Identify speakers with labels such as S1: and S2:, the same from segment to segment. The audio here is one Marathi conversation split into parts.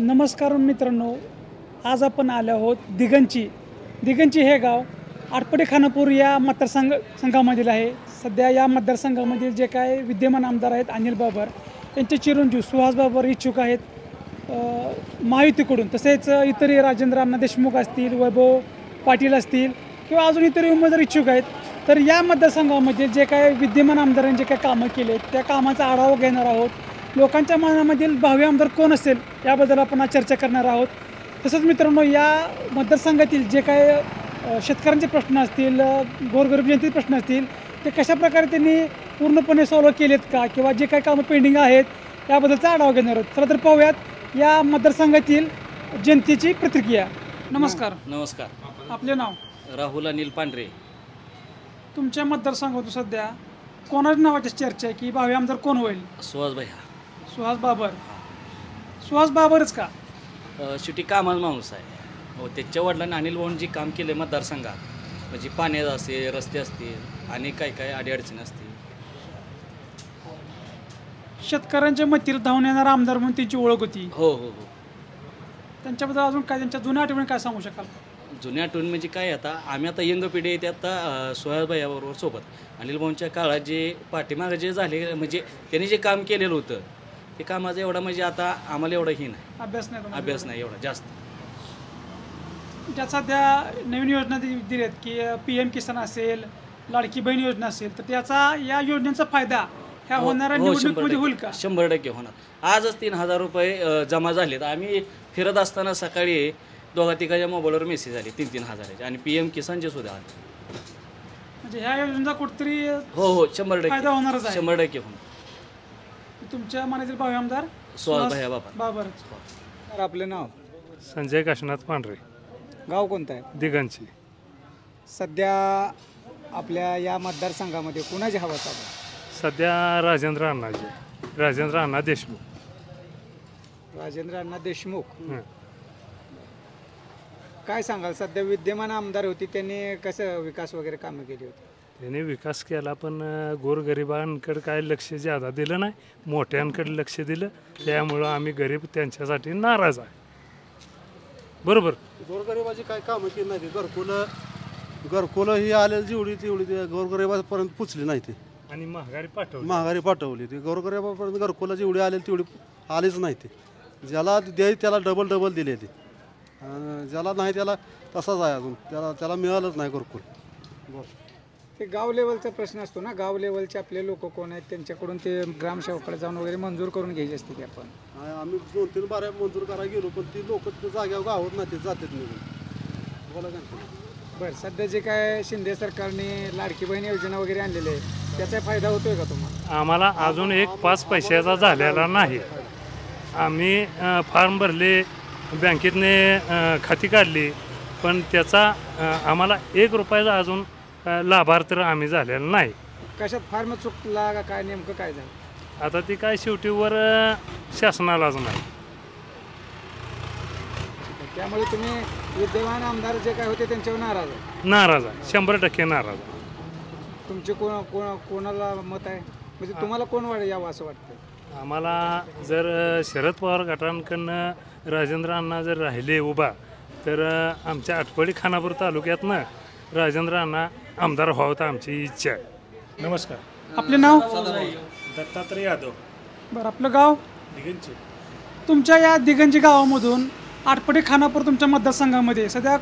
S1: नमस्कार मित्रांनो, आज आपण आलो आहोत दिगंची हे गाव आटपाडी खानापूर या मतदारसंघामधील आहे. सध्या या मतदारसंघामधील जे काय विद्यमान आमदार आहेत अनिल बाबर यांचे चिरंजीव सुहास बाबर इच्छुक आहेत महायुतीकडून. तसेच इतरही राजेंद्र अण्णा देशमुख असतील, वैभव पाटील असतील किंवा अजून इतरही उमेदवार इच्छुक आहेत. तर या मतदारसंघामध्ये जे काय विद्यमान आमदारांनी जे काय कामं केले त्या कामाचा आढावा घेणार आहोत. लोकांच्या मनामधील भावी आमदार कोण असेल याबद्दल आपण आज चर्चा करणार आहोत. तसंच मित्रांनो, या मतदारसंघातील जे काय शेतकऱ्यांचे प्रश्न असतील, गोरगरीब जनतेचे प्रश्न असतील, ते कशाप्रकारे त्यांनी पूर्णपणे सॉल्व्ह केलेत का, किंवा जे काही कामं पेंडिंग आहेत याबद्दलचा आढावा घेणार आहोत. चला तर पाहूयात या मतदारसंघातील जनतेची प्रतिक्रिया. नमस्कार.
S2: नमस्कार.
S1: आपले नाव?
S2: राहुल अनिल पांढरे.
S1: तुमच्या मतदारसंघातून सध्या कोणाच्या नावाची चर्चा आहे की भावी आमदार कोण होईल?
S2: सुहास भैया.
S1: सुहास बाबर. सुहास बाबरच का?
S2: शेवटी कामाचा माणूस आहे. हो, त्यांच्या वडिलांनी अनिल भाऊन जे काम केलं मतदारसंघात, म्हणजे पाण्याचं असेल, रस्ते असतील आणि काय अडीअडचणी असतील.
S1: शेतकऱ्यांच्या मतीला धावून येणारा आमदार म्हणून त्यांची ओळख होती.
S2: हो हो हो.
S1: त्यांच्याबद्दल अजून काय, त्यांच्या जुन्या आठवणी काय सांगू शकाल?
S2: जुन्या आठवणी म्हणजे काय, आता आम्ही आता यंग पिढी आहे, ते आता सुहास भैयाबरोबर सोबत अनिल भाऊंच्या काळात जे पाठीमागं जे झाले, म्हणजे त्यांनी जे काम केलेलं होतं ते कामाचं एवढा म्हणजे आता आम्हाला एवढा ही नाही, अभ्यास नाही एवढा जास्त.
S1: ज्या सध्या नवीन योजना दिल्यात की PM किसान असेल, लाडकी बहीण योजना असेल, तर त्याचा या योजनेचा फायदा ह्या होणाऱ्या निवडणुकीमध्ये होईल का?
S2: 100% होणार. आजच 3000 रुपये जमा झालेत. आम्ही फिरत असताना सकाळी दोघा तिघाच्या मोबाईलवर मेसेज आले 3-3 हजाराचे, आणि PM किसानचे सुद्धा आले.
S1: म्हणजे ह्या योजनेचा कुठेतरी
S2: हो 100%
S1: फायदा होणारच आहे.
S2: 100% होणार.
S1: तुमच्या मनातील भावी आमदार
S2: सुहास भैया बाबर.
S3: आपलं नाव?
S4: संजय काशीनाथ पांढरे.
S3: गाव कोणतं आहे?
S4: दिगंची.
S3: सध्या आपल्या या मतदारसंघामध्ये कुणाची हवा चालू आहे?
S4: सध्या राजेंद्र अण्णा देशमुख.
S3: राजेंद्र अण्णा देशमुख.
S4: हं.
S3: काय सांगाल, सध्या विद्यमान आमदार होती, त्यांनी कसं विकास वगैरे कामं केली होती?
S4: त्यांनी विकास केला, पण गोरगरिबांकडे काय लक्ष ज्यादा दिलं नाही, मोठ्यांकडे लक्ष दिलं. त्यामुळं आम्ही गरीब त्यांच्यासाठी नाराज आहे. बरोबर.
S5: गोरगरिबाची काय कामं केली नाही. घरकुलं ही आलेली जेवढी तेवढी ते गोरगरिबापर्यंत पुचली नाही. ते
S4: आणि महागारी
S5: पाठवली. ते गोरगरिबापर्यंत घरकुलं जेवढी आलेली तेवढी आलीच नाही. ते ज्याला द्याय त्याला डबल दिले. ते ज्याला नाही त्याला तसाच आहे अजून, त्याला मिळालंच नाही घरकुल.
S3: ते गाव लेवलचा प्रश्न असतो ना, गाव लेवलचे आपले लोक कोण आहेत त्यांच्याकडून ते ग्रामसेवकाकडे जाऊन वगैरे मंजूर करून घ्यायची असते. ते आपण
S5: आम्ही 2-3 बाऱ्या मंजूर करायला गेलो, पण ती लोक जाग्यावर गावात नाही, ते जातात निघून. बोला का?
S3: बरं, सध्या जे काय शिंदे सरकारने लाडकी बहीण योजना वगैरे आणलेली आहे, त्याचा फायदा होतोय का तुम्हाला?
S4: आम्हाला अजून एक 5 पैशाचा झालेला नाही. आम्ही फॉर्म भरले, बँकेतने खाती काढली, पण त्याचा आम्हाला 1 रुपयाचा अजून लाभार्थ आम्ही झालेला नाही.
S3: कशात फार्म चुकला का काय, नेमकं काय झालं?
S4: आता ती काय शेवटीवर शासनालाच नाही.
S3: त्यामुळे तुम्ही विद्यमान आमदार जे काय होते त्यांच्यावर नाराज आहे?
S4: नाराज आहे, 100% नाराज आहे.
S3: तुमचे कोणाला मत आहे, म्हणजे तुम्हाला कोण यावं असं वाटतं?
S4: आम्हाला जर शरद पवार गटांकडनं राजेंद्र अण्णा जर राहिले उभा, तर आमच्या आटपाडी खानापूर तालुक्यातनं राजेंद्र अण्णा आमदार व्हावं तर आमची इच्छा आहे.
S6: नमस्कार.
S1: आपले नाव?
S6: दत्तात्रय यादव.
S1: बरं, आपलं गाव?
S6: दिगंची.
S1: तुमच्या या दिगंजी गावामधून आटपाडी खानापूर तुमच्या मतदारसंघामध्ये सध्या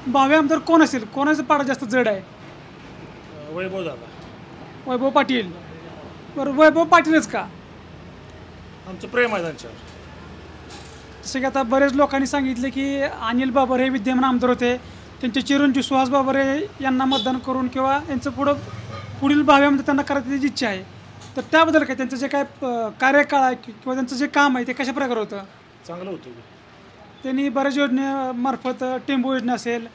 S1: भावी आमदार कोण असेल? कोणाचा पाडा जास्त जड आहे?
S6: वैभव दादा.
S1: वैभव पाटील. बरं, वैभव पाटीलच का?
S6: आमचं प्रेम आहे त्यांच्यावर.
S1: जसं की आता बरेच लोकांनी सांगितले की अनिल बाबर हे विद्यमान आमदार होते, त्यांचे चिरंजीव सुहास बाबर यांना मतदान करून किंवा यांचं पुढील भावी आमदार त्यांना करायची त्याची इच्छा आहे. तर त्याबद्दल काय, त्यांचं जे काय कार्यकाळ आहे किंवा त्यांचं जे काम आहे ते कशा प्रकारे होतं?
S6: चांगलं होतं.
S1: त्यांनी बऱ्याच योजनेमार्फत, टेंबू योजना असेल,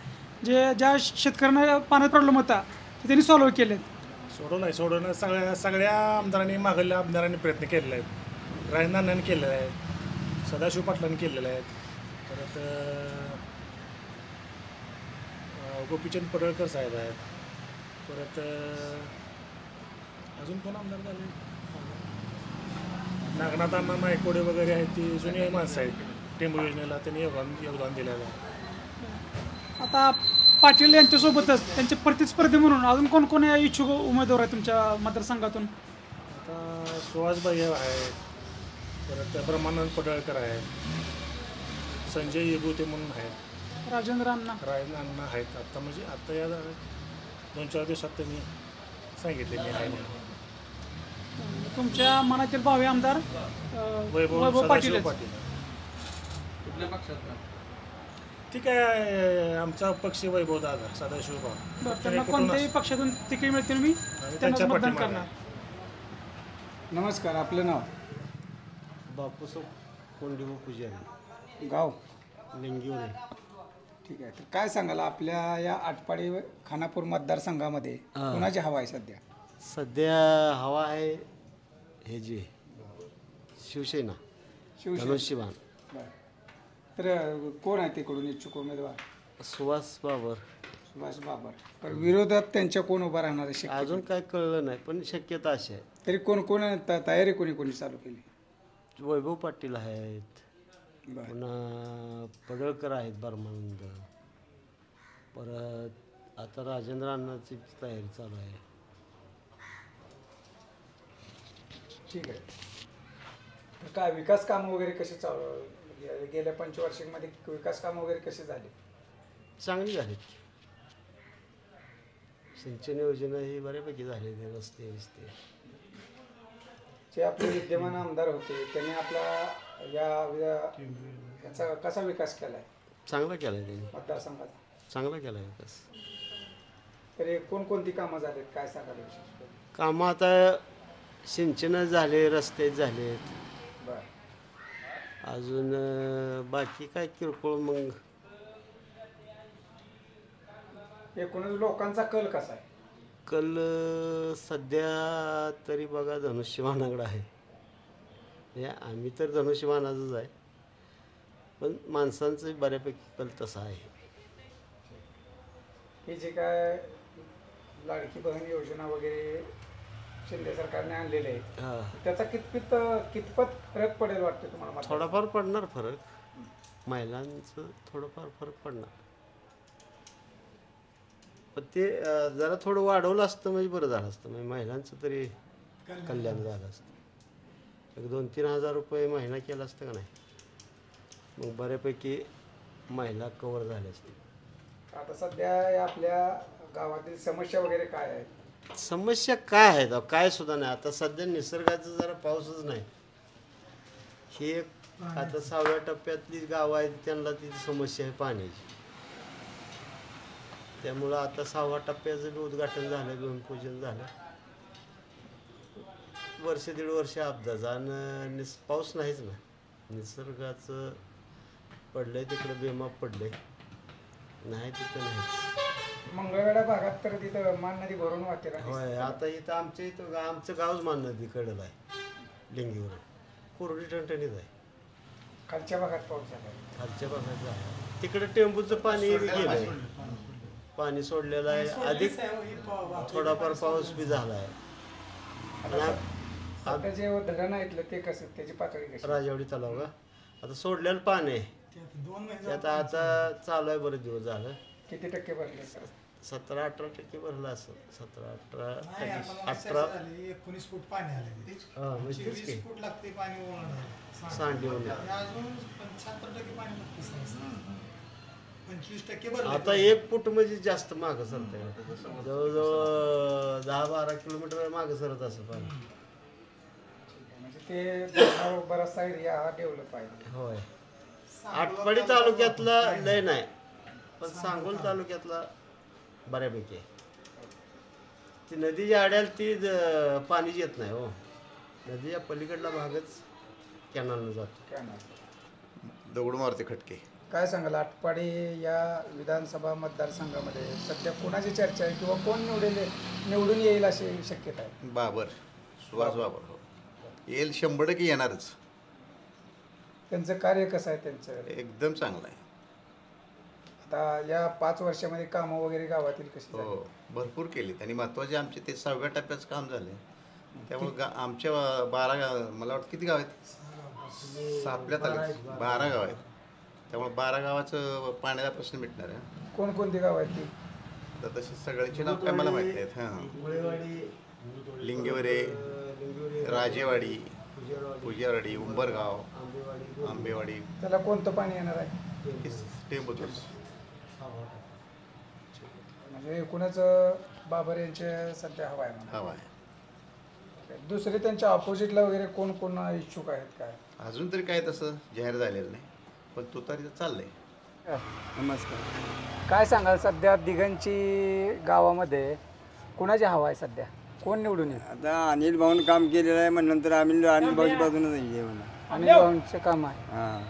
S1: ज्या शेतकऱ्यांना पाण्याचा प्रॉब्लेम होता ते त्यांनी सॉल्व्ह केलेत.
S6: सोडवणं सगळ्या आमदारांनी, मागल्या आमदारांनी प्रयत्न केलेले आहेत. राजेंद्रांनी केलेले आहेत, सदाशिव पाटलांनी केलेले आहेत, परत गोपीचंद पडळकर साहेब आहेत, परत अजून कोण आमदार झाले? नागनाथ अण्णा नायकोडे वगैरे आहेत, ती जुनी माणसं आहेत. टेंबू योजनेला त्यांनी योगदान दिलेलं आहे.
S1: आता पाटील यांच्यासोबतच त्यांचे प्रतिस्पर्धी म्हणून अजून कोण कोण इच्छुक उमेदवार आहेत तुमच्या मतदारसंघातून?
S6: आता सुहासबाई आहेत, परत ब्रह्मानंद पडळकर आहेत, संजय येगुते म्हणून आहेत,
S1: राजेंद्र अण्णा
S6: रायनांना आहेत. आता म्हणजे आता या 2-4 दिवसात त्यांनी सांगितले मी आहे म्हणून.
S1: तुमच्या मनातील भावी आमदार वैभव पाटील
S6: सदाशिव पाटील. ठीक आहे, आमचा पक्ष वैभव दादा सदाशिव भाऊ.
S1: त्यांना कोणत्याही पक्षातून तिकीट मिळतील मी त्यांना
S6: त्यांच्या
S1: मतदान
S6: पाठीमागे.
S1: करणार.
S3: नमस्कार, आपलं नाव?
S5: बापूस कोंडिव पुजारी,
S3: गाव?
S5: लिंगीवर.
S3: ठीक आहे. तर काय सांगाल आपल्या या आटपाडी खानापूर मतदारसंघामध्ये कोणाची हवा आहे सध्या?
S5: सध्या हवा आहे हे जे शिवसेना धनुष्यबाण.
S3: बरं. तर कोण आहे तिकडून इच्छुक उमेदवार?
S5: सुहास बाबर.
S3: सुभाष बाबर. तर विरोधात त्यांच्या कोण उभा राहणार आहे शक्यता?
S5: अजून काय कळलं नाही, पण शक्यता अशी आहे.
S3: तरी कोण कोण तयारी कोणी चालू केली?
S5: वैभव पाटील आहेत,
S3: बरं.
S5: पुन्हा पडळकर आहेत ब्रह्मानंद, परत आता राजेंद्र अण्णाची तयारी चालू आहे.
S3: ठीक आहे. तर काय विकास कामं वगैरे कसे चालू गेल्या पंचवार्षिकमध्ये विकास कामं वगैरे कसे झाले?
S5: चांगली झाली. सिंचन योजना ही बऱ्यापैकी झालेली, रस्ते बिस्ते.
S3: जे आपले विद्यमान आमदार होते त्यांनी आपला याचा कसा विकास केला आहे
S5: चांगला केला आहे त्यांनी,
S3: मतदारसंघात?
S5: चांगला केला आहे विकास.
S3: तर कोणकोणती कामं झालीत काय सांगाल विशेष?
S5: कामं आता सिंचन झाले, रस्ते झालेत,
S3: बरं.
S5: अजून बाकी काय किरकोळ. मग
S3: एकूणच लोकांचा कल कसा आहे?
S5: कल सध्या तरी बघा धनुष्यबाणाकडे आहे. म्हणजे आम्ही तर धनुष्यबाणाचंच आहे, पण माणसांचं बऱ्यापैकी कल तसा आहे.
S3: हे जे काय लाडकी बहीण योजना वगैरे शिंदे सरकारने आणलेले आहे
S5: हां,
S3: त्याचा कितपत फरक पडेल वाटतं तुम्हाला?
S5: थोडाफार पडणार फरक, महिलांचं थोडंफार फरक पडणार. पण ते जरा थोडं वाढवलं असतं म्हणजे बरं झालं असतं, म्हणजे महिलांचं तरी कल्याण झालं असतं. एक 2-3 हजार रुपये महिना केला असतं का नाही, मग बऱ्यापैकी महिला कवर झाल्या असतील.
S3: आता सध्या या आपल्या गावातील समस्या वगैरे काय आहेत?
S5: समस्या काय आहेत? काय सुद्धा नाही. आता सध्या निसर्गाचं जरा पाऊसच नाही. ही एक आता 6व्या टप्प्यातली गावं आहेत, त्यांना ती समस्या आहे पाण्याची. त्यामुळं आता 6व्या टप्प्याचं बी उद्घाटन झालं, भूमिपूजन झालं. वर्ष 1.5 वर्ष अपघात आणि पाऊस नाहीच ना. निसर्गाचं पडलंय तिकडं बेमाप पडलंय, नाही तिथं नाही.
S3: मंगळवेढा भागात तर तिथं मान नदी भरून वाहते ना?
S5: होय, आता इथं आमच्या इथं आमचं गावच मान नदीकडं आहे, लिंगीवर. कोरडी टणटणीत आहे.
S3: खालच्या भागात पाऊस झाला?
S5: खालच्या भागात आहे. तिकडं टेंबूचं पाणी गेलंय, पाणी सोडलेलं आहे. अधिक थोडाफार पाऊस बी झाला आहे.
S3: आता जे धरण आहे ते कसं, त्याची पातळी कशी?
S5: राजवाडी तलाव का आता सोडलेलं पाणी आहे त्यात आता चालू आहे, बरेच दिवस झालं.
S3: किती टक्के भरले?
S5: 17-18% भरलं असं. 17-18
S7: 19 फूट पाणी आले.
S5: हां, म्हणजे तेच की
S7: फूट लागते पाणी
S5: सांडी
S7: अजून 75% पाणी लागते. 25% भरले.
S5: आता 1 फूट म्हणजे जास्त मागं सरत आहे. जवळजवळ 10-12 किलोमीटर मागं सरत असं पाणी.
S3: म्हणजे ते बराचसा एरिया हा डेव्हलप आहे.
S5: होय. आटपाडी तालुक्यातला लय नाही, पण सांगोल तालुक्यातला बऱ्यापैकी आहे. ती नदीच्या आड्याला ती पाणीच येत नाही हो. नदीच्या पलीकडला भागच कॅनलनं जातो.
S8: दगड मारते खटके.
S3: काय सांगाल आटपाडी या विधानसभा मतदारसंघामध्ये सध्या कोणाची चर्चा आहे किंवा कोण निवडून येईल अशी शक्यता आहे?
S8: बाबर, सुहास बाबर. हो, येईल, 100% येणारच.
S3: त्यांचं कार्य कसं आहे? त्यांचं
S8: एकदम चांगलं आहे.
S3: आता या 5 वर्षामध्ये कामं वगैरे गावातील कशी झाली?
S8: हो, भरपूर केली. आणि महत्त्वाचे आमचे ते 6व्या टप्प्याचं काम झालं. त्यामुळे आमच्या 12 मला वाटतं किती गाव आहेत? आपल्या तालुक्यात 12 गाव आहेत, त्यामुळे 12 गावाचं पाण्याचा प्रश्न मिटणार आहे.
S3: कोणकोणती गाव आहेत ती?
S8: तर तसे सगळ्यांची नाव काय मला माहिती आहेत. हां, लिंगेवरे, राजेवाडी, पुजारवाडी, उंबरगाव, आंबेवाडी,
S3: त्याला कोणतं पाणी येणार आहे?
S8: टेंबूतून.
S3: म्हणजे एकूणच बाबर यांचे सध्या हवा आहे म्हणा.
S8: हवा आहे.
S3: दुसरे त्यांच्या ऑपोजिटला वगैरे कोण कोण इच्छुक आहेत काय?
S8: अजून तरी काय तसं जाहीर झालेलं नाही, पण तुतारीचं चाललंय.
S3: नमस्कार. काय सांगाल सध्या दिघंची गावामध्ये कुणाची हवा आहे सध्या? कोण निवडून येईल?
S9: आता अनिल भाऊन काम केलेलं आहे म्हणल्यानंतर आम्ही अनिल भाऊची बाजूने जाईल म्हणा.
S3: अनिल भाऊंचे काम आहे.
S9: हां,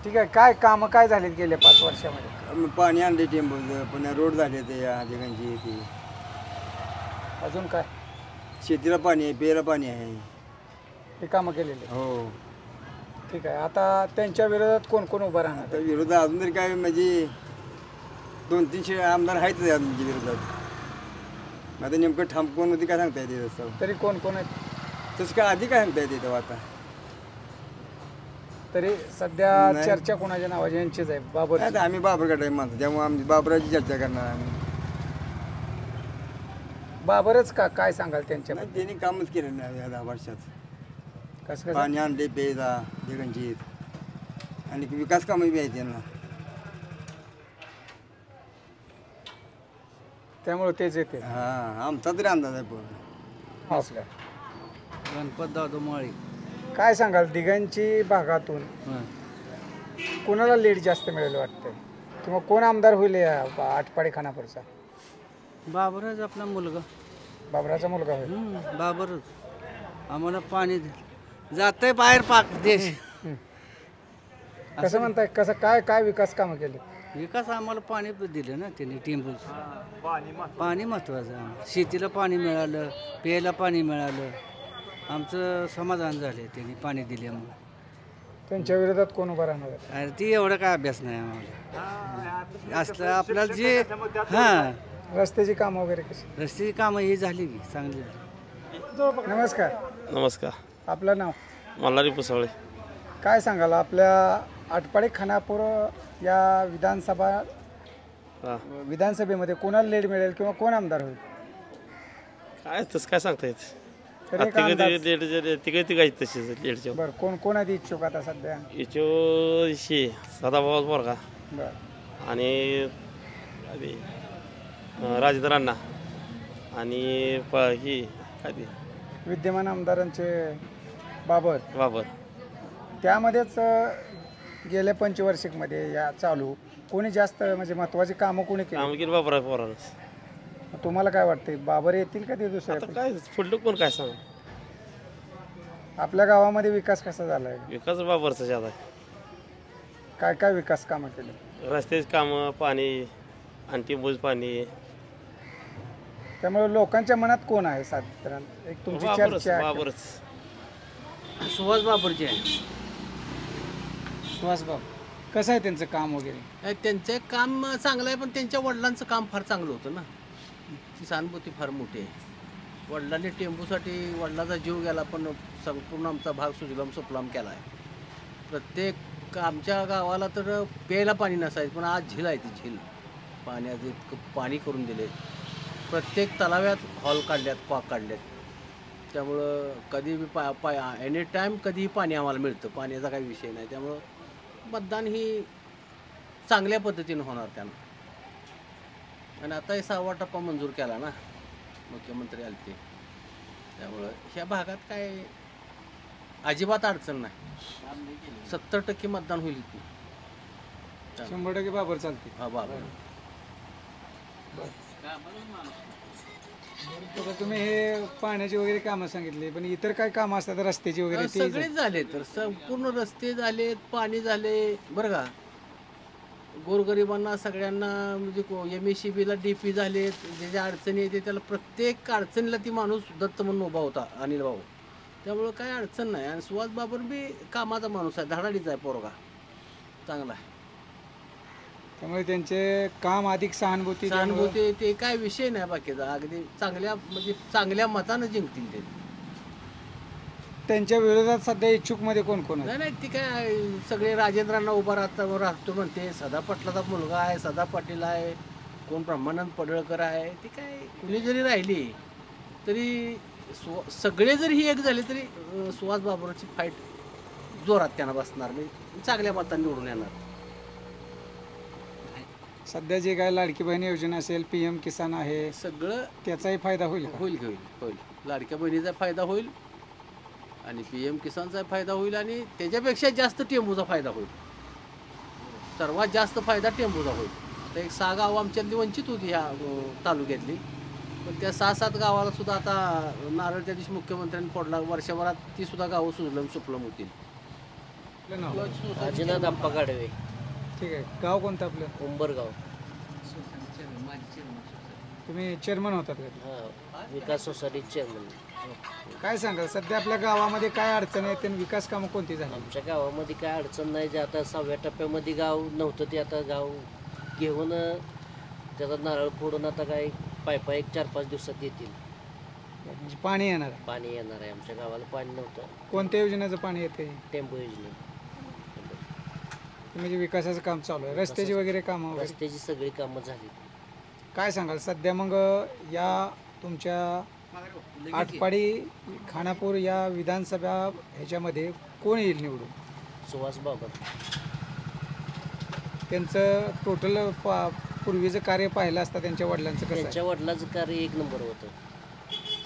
S3: ठीक आहे. काय कामं काय झालीत गेल्या 5 वर्षामध्ये?
S9: पाणी आणले टेंबूचं, पुन्हा रोड झाले ते या ठिकाणची ती.
S3: अजून काय?
S9: शेतीला पाणी आहे, प्यायला पाणी आहे.
S3: हे कामं केलेले.
S9: हो.
S3: ठीक आहे. आता त्यांच्या विरोधात कोण कोण उभं राहणार?
S9: आता विरोधात अजून तरी काय म्हणजे 200-300 आमदार आहेतच तुमच्या विरोधात. आता नेमकं ठाम कोण होती काय सांगता येते तसं.
S3: तरी कोण कोण आहेत?
S9: तसं काय आधी काय सांगता येते तेव्हा आता.
S3: तरी सध्या
S9: नाही.
S3: चर्चा कोणाच्या नावाची? यांचीच आहे, बाबर.
S9: आता आम्ही बाबरकडे मानतो, त्यामुळे आम्ही बाबराची चर्चा करणार आम्ही.
S3: बाबरच का? काय सांगाल त्यांच्या?
S9: नाही, त्यांनी कामच केलं नाही या 10 वर्षात.
S3: कसं कसं?
S9: पाणी आणले प्यायला ठिकाणची आणि विकास कामं बी आहेत त्यांना.
S3: त्यामुळे तेच येते.
S9: हां, आमचा तरी अंदाज आहे पूर्ण.
S3: असं
S2: गणपत दादू माळी.
S3: काय सांगाल दिघांची भागातून कोणाला लीड जास्त मिळेल वाटतंय, किंवा कोण आमदार होईल या आटपाडी खानापूरचा?
S2: बाबरच आपला मुलगा.
S3: बाबराचा मुलगा होईल.
S2: बाबरच आम्हाला पाणी जातंय बाहेर पाक देश.
S3: कसं म्हणताय? कसं काय काय विकास कामं केली?
S2: विकास आम्हाला पाणी दिलं ना त्यांनी टेंबूचं. पाणी महत्त्वाचं आहे. शेतीला पाणी मिळालं, प्यायला पाणी मिळालं, आमचं समाधान झाले त्यांनी पाणी दिल्यामुळे.
S3: त्यांच्या विरोधात कोण उभं राहणार आहे?
S2: अरे ती एवढा काय अभ्यास नाही आम्हाला. असलं आपल्याला जे हां
S3: रस्त्याची कामं वगैरे कशी?
S2: रस्त्याची कामं ही झाली की चांगली झाली.
S3: नमस्कार.
S10: नमस्कार.
S3: आपलं नाव?
S10: मल्हारी पुसवळे.
S3: काय सांगाल आपल्या आटपाडी खानापूर या विधानसभेमध्ये कोणाला लीड मिळेल किंवा कोण आमदार होईल?
S10: काय तसं काय सांगता येत.
S3: तरी एक अंदाज.
S10: तिघे तशीच लेडच्या
S3: बरं, कोण कोण आधी इच्छुक आता सध्या?
S10: याची सदाभाऊ बोरगा
S3: बरं.
S10: आणि राजेंद्र अण्णा आणि ही काय ती
S3: विद्यमान आमदारांचे बाबर.
S10: बाबर.
S3: त्यामध्येच गेल्या पंचवार्षिकमध्ये या चालू कोणी जास्त म्हणजे महत्वाची कामं कोणी केली?
S10: काम केली बाबर पोरानंच.
S3: तुम्हाला काय वाटते, बाबर येतील का ते दुसरे?
S10: आता काय पुढलं कोण काय सांग.
S3: आपल्या गावामध्ये विकास कसा झाला आहे?
S10: विकास बाबरचा ज्यादा आहे.
S3: काय काय विकास कामं केली?
S10: रस्त्याची कामं, पाणी आणि टिंबूच पाणी.
S3: त्यामुळे लोकांच्या मनात कोण आहे साधारण? एक तुमची
S10: बाबरच
S3: चर्चा आहे.
S10: बाबरच.
S2: सुहास बाबरचे आहे.
S3: सुहास बाबू कसं आहे त्यांचं काम वगैरे?
S11: त्यांचं काम चांगलं आहे, पण त्यांच्या वडिलांचं काम फार चांगलं होतं ना. ती सहानुभूती फार मोठी आहे. वडिलांनी टेंबूसाठी वडिलाचा जीव गेला, पण संपूर्ण आमचा भाग सुजलाम सुफलाम केला आहे. प्रत्येक आमच्या गावाला तर प्यायला पाणी नसायचं, पण आज झील आहे ती झील. पाण्याचं इतकं पाणी करून दिले. प्रत्येक तलाव्यात हॉल काढल्यात, कॉक काढल्यात. त्यामुळं कधी बी एनी टाईम कधीही पाणी आम्हाला मिळतं. पाण्याचा काही विषय नाही. त्यामुळं मतदान ही चांगल्या पद्धतीनं होणार त्यांना. आणि आता हे 6वा टप्पा मंजूर केला ना, मुख्यमंत्री आले ते. त्यामुळं ह्या भागात काय अजिबात अडचण नाही. 70% मतदान होईल इथे.
S3: 100% बाबर चालते.
S11: हा बाबा.
S3: आता तुम्ही हे पाण्याची वगैरे कामं सांगितली, पण इतर काय कामं असतात रस्त्याची वगैरे? ते
S11: सगळेच झाले, तर संपूर्ण रस्ते झालेत, पाणी झाले बरं का. गोरगरिबांना सगळ्यांना म्हणजे MSCBला DP झालेत. जे ज्या अडचणी येते त्याला प्रत्येक अडचणीला ती माणूस दत्त म्हणून उभा होता अनिल भाऊ. त्यामुळं काय अडचण नाही. आणि सुहास बाबर बी कामाचा माणूस आहे, धडाडीचा आहे पोरगा, चांगला आहे.
S3: त्यामुळे त्यांचे काम अधिक सहानुभूती
S11: ते काय विषय नाही बाकीचा. अगदी चांगल्या म्हणजे चांगल्या मतानं जिंकतील ते.
S3: त्यांच्या विरोधात सध्या इच्छुकमध्ये कोण कोण आहे?
S11: नाही नाही ती काय सगळे राजेंद्रांना उभा राहतो म्हणते. सदा पाटलाचा मुलगा आहे, सदा पाटील आहे, कोण ब्रह्मानंद पडळकर आहे. ती काय कुणी जरी राहिली तरी सगळे जरी ही एक झाले तरी सुहास बाबूरावची फाईट जोरात त्यांना बसणार, म्हणजे चांगल्या मतांनी निवडून येणार.
S3: सध्या जे काय लाडकी बहीण योजना असेल, PM किसान आहे,
S11: सगळं
S3: त्याचाही फायदा होईल का?
S11: होईल होईल होईल. लाडक्या बहिणीचा फायदा होईल आणि PM किसानचा फायदा होईल आणि त्याच्यापेक्षा जास्त टेंबूचा फायदा होईल. सर्वात जास्त फायदा टेंबूचा होईल. आता एक 6 गावं आमच्यातली वंचित होती ह्या तालुक्यातली, पण त्या 6-7 गावाला सुद्धा आता नारळ त्या दिवशी मुख्यमंत्र्यांनी फोडला, वर्षभरात ती सुद्धा गावं सुजलम सुफलम होतील.
S3: आपलं नाव?
S12: अजिनाथ अप्पा गाडवे,
S3: ठीक आहे. गाव कोणतं आपलं?
S12: उंबरगाव.
S3: तुम्ही चेअरमन होतात का?
S12: हां, विकास सोसायटी चेअरमन.
S3: काय सांगाल सध्या आपल्या गावामध्ये काय अडचण आहे आणि विकास कामं कोणती झाली?
S12: आमच्या गावामध्ये काय अडचण नाही. जे आता 6व्या टप्प्यामध्ये गाव नव्हतं ते आता गाव घेऊन त्याचा नारळ फोडून आता काय पायपा 1-4-5 दिवसात येतील.
S3: म्हणजे पाणी येणार आहे?
S12: पाणी येणार आहे. आमच्या गावाला पाणी नव्हतं.
S3: कोणत्या योजनेचं पाणी येते?
S12: टेम्पो योजने.
S3: म्हणजे विकासाचं काम चालू आहे, रस्त्याची वगैरे कामं वगैरे?
S12: रस्त्याची सगळी कामं झाली.
S3: काय सांगाल सध्या मग या तुमच्या आटपाडी खानापूर या विधानसभा ह्याच्यामध्ये कोण येईल निवडून?
S12: सुहास बाबर.
S3: त्यांचं टोटल पूर्वीचं कार्य पाहिलं असता त्यांच्या वडिलांचं कसं आहे?
S12: त्यांच्या वडिलांचं कार्य 1 नंबर होतं.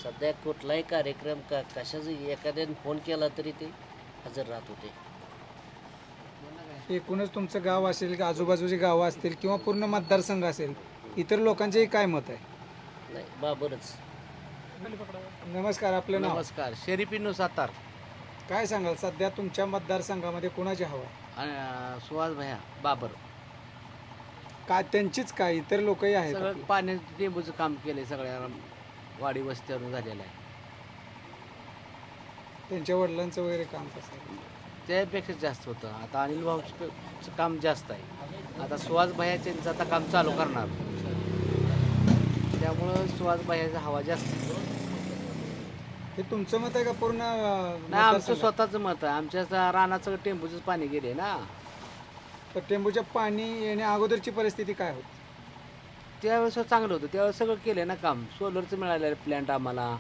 S12: सध्या कुठलाही कार्यक्रम कशाचं एखाद्याने फोन केला तरी ते हजर राहत होते.
S3: एकूणच तुमचं गाव असेल, आजूबाजूची गावं असतील किंवा पूर्ण मतदारसंघ असेल, इतर लोकांचेही काय मत आहे?
S12: नाही, बाबरच.
S3: नमस्कार, आपलं नाव?
S11: नमस्कार, शरीफिनो सातार.
S3: काय सांगाल सध्या तुमच्या मतदारसंघामध्ये कोणाची हवा आहे?
S11: सुहास भैया बाबर.
S3: काय त्यांचीच काय इतर लोकही आहेत?
S11: सगळं पाण्याचं टेंबूचं काम केलंय, सगळ्या वाडी वस्त्यावरून झालेलं आहे.
S3: त्यांच्या वडिलांचं वगैरे काम कसं आहे?
S11: त्यापेक्षा जास्त होतं. आता अनिल भाऊचं काम जास्त आहे. आता सुहास भैया त्यांचं आता काम चालू करणार, त्यामुळं सुहास भैयाचा हवा जास्त.
S3: हे तुमचं मत आहे का पूर्ण?
S11: नाही, आमचं स्वतःचं मत आहे. आमच्या रानाचं टेंबूचंच पाणी गेले ना.
S3: तर टेंबूच्या पाणी येण्या अगोदरची परिस्थिती काय होती?
S11: त्यावेळेस चांगलं होतं. त्यावेळेस सगळं केलं ना काम. सोलरचं मिळालेलं प्लॅन्ट आम्हाला,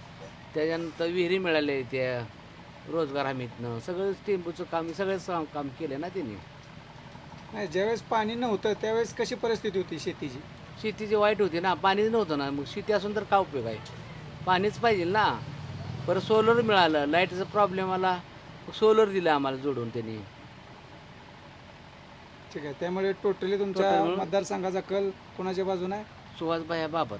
S11: त्याच्यानंतर विहिरी मिळाले, त्या रोजगार हमीतनं सगळं टेंबूचं काम सगळं काम केलं ना त्यांनी.
S3: नाही, ज्यावेळेस पाणी नव्हतं त्यावेळेस कशी परिस्थिती होती शेतीची?
S11: शेतीची वाईट होती ना, पाणीच नव्हतं ना. मग शेती असून तर काय उपयोग आहे? पाणीच पाहिजे ना. परत सोलर मिळालं, लाईटचा प्रॉब्लेम आला, सोलर दिलं आम्हाला जोडून त्यांनी.
S3: ठीक आहे. त्यामुळे टोटली तुमच्या मतदारसंघाचा कल कोणाच्या बाजूने आहे?
S11: सुहास भैया बाबर.